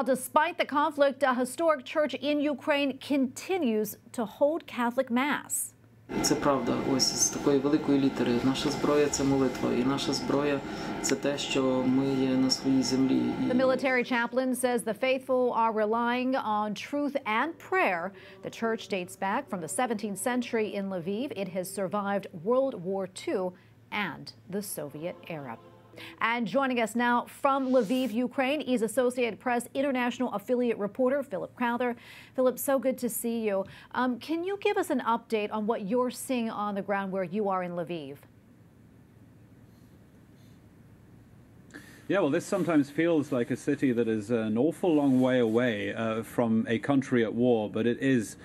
Despite the conflict, a historic church in Ukraine continues to hold Catholic Mass. Це правда, ось з такої великої літери. Наша зброя – це молитва, і наша зброя – це те, що ми є на своїй землі. The military chaplain says the faithful are relying on truth and prayer. The church dates back from the 17th century in Lviv. It has survived World War II and the Soviet era. And joining us now from Lviv, Ukraine, is Associated Press international affiliate reporter Philip Crowther. Philip, so good to see you. Can you give us an update on what you're seeing on the ground where you are in Lviv? Yeah, well, this sometimes feels like a city that is an awful long way away from a country at war, but it is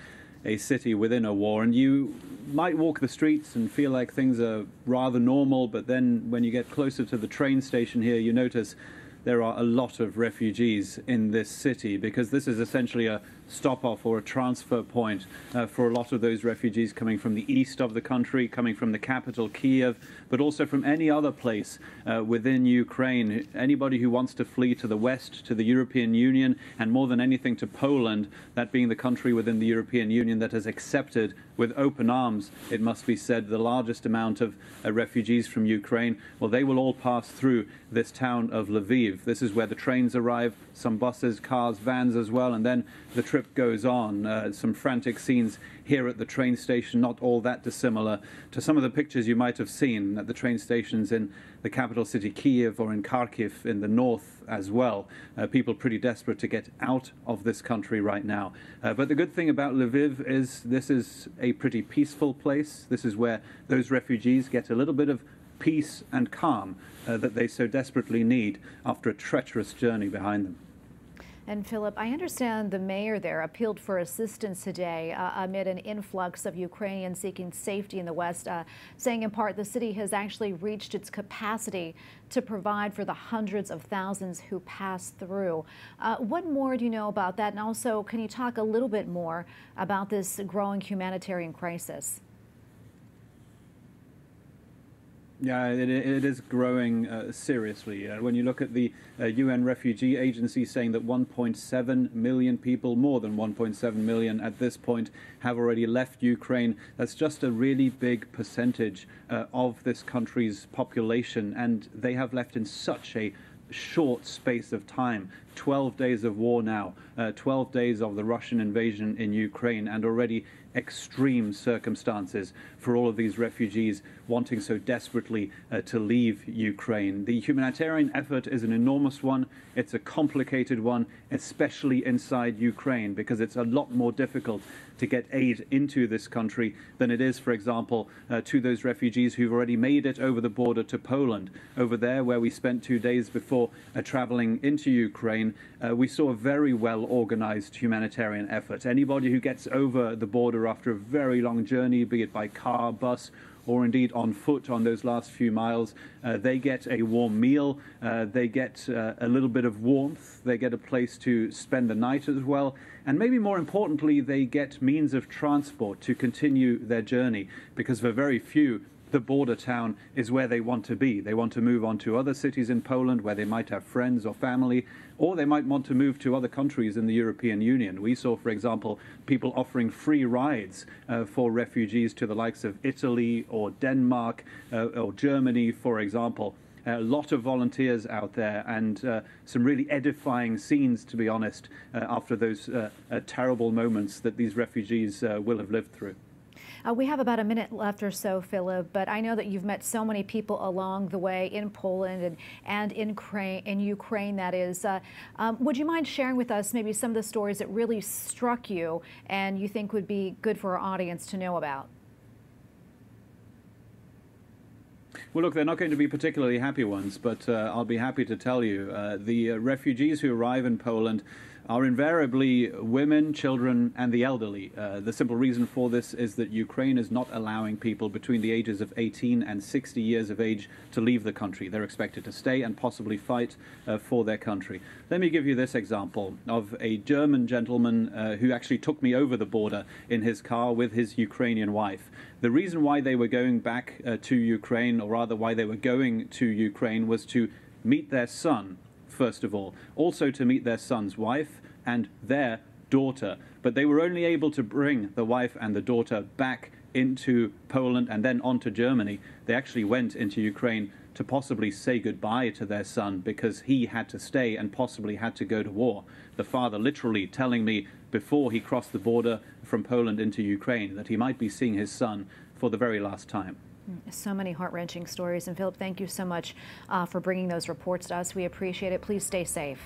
a city within a war. And you might walk the streets and feel like things are rather normal, but then when you get closer to the train station here, you notice there are a lot of refugees in this city, because this is essentially a stop-off or a transfer point for a lot of those refugees coming from the east of the country, coming from the capital, Kiev, but also from any other place within Ukraine. Anybody who wants to flee to the west, to the European Union, and more than anything to Poland, that being the country within the European Union that has accepted with open arms, it must be said, the largest amount of refugees from Ukraine, well, they will all pass through this town of Lviv. This is where the trains arrive, some buses, cars, vans as well, and then the trip goes on. Some frantic scenes here at the train station, not all that dissimilar to some of the pictures you might have seen at the train stations in the capital city Kiev or in Kharkiv in the north as well. People pretty desperate to get out of this country right now. But the good thing about Lviv is this is a pretty peaceful place. This is where those refugees get a little bit of peace and calm that they so desperately need after a treacherous journey behind them. And Philip, I understand the mayor there appealed for assistance today amid an influx of Ukrainians seeking safety in the West, saying in part the city has actually reached its capacity to provide for the hundreds of thousands who pass through. What more do you know about that? And also, can you talk a little bit more about this growing humanitarian crisis? Yeah, it is growing seriously. When you look at the UN Refugee Agency saying that 1.7 million people, more than 1.7 million at this point, have already left Ukraine, that's just a really big percentage of this country's population, and they have left in such a short space of time. 12 days of war now, 12 days of the Russian invasion in Ukraine, and already extreme circumstances for all of these refugees wanting so desperately to leave Ukraine. The humanitarian effort is an enormous one. It's a complicated one, especially inside Ukraine, because it's a lot more difficult to get aid into this country than it is, for example, to those refugees who've already made it over the border to Poland. Over there, where we spent 2 days before traveling into Ukraine, we saw a very well-organized humanitarian effort. Anybody who gets over the border after a very long journey, be it by car, bus, or indeed on foot on those last few miles, they get a warm meal, they get a little bit of warmth, they get a place to spend the night as well, and maybe more importantly, they get means of transport to continue their journey, because for very few, the border town is where they want to be. They want to move on to other cities in Poland where they might have friends or family, or they might want to move to other countries in the European Union. We saw, for example, people offering free rides for refugees to the likes of Italy or Denmark or Germany, for example. A lot of volunteers out there, and some really edifying scenes, to be honest, after those terrible moments that these refugees will have lived through. We have about a minute left or so, Philip, but I know that you've met so many people along the way in Poland and in Ukraine, that is. Would you mind sharing with us maybe some of the stories that really struck you and you think would be good for our audience to know about? Well, look, they're not going to be particularly happy ones, but I'll be happy to tell you. The refugees who arrive in Poland are invariably women, children, and the elderly. The simple reason for this is that Ukraine is not allowing people between the ages of 18 and 60 years of age to leave the country. They're expected to stay and possibly fight for their country. Let me give you this example of a German gentleman who actually took me over the border in his car with his Ukrainian wife. The reason why they were going back to Ukraine, or rather why they were going to Ukraine, was to meet their son first of all, also to meet their son's wife and their daughter. But they were only able to bring the wife and the daughter back into Poland and then on to Germany. They actually went into Ukraine to possibly say goodbye to their son because he had to stay and possibly had to go to war. The father literally telling me before he crossed the border from Poland into Ukraine that he might be seeing his son for the very last time. So many heart-wrenching stories. And Philip, thank you so much for bringing those reports to us. We appreciate it. Please stay safe.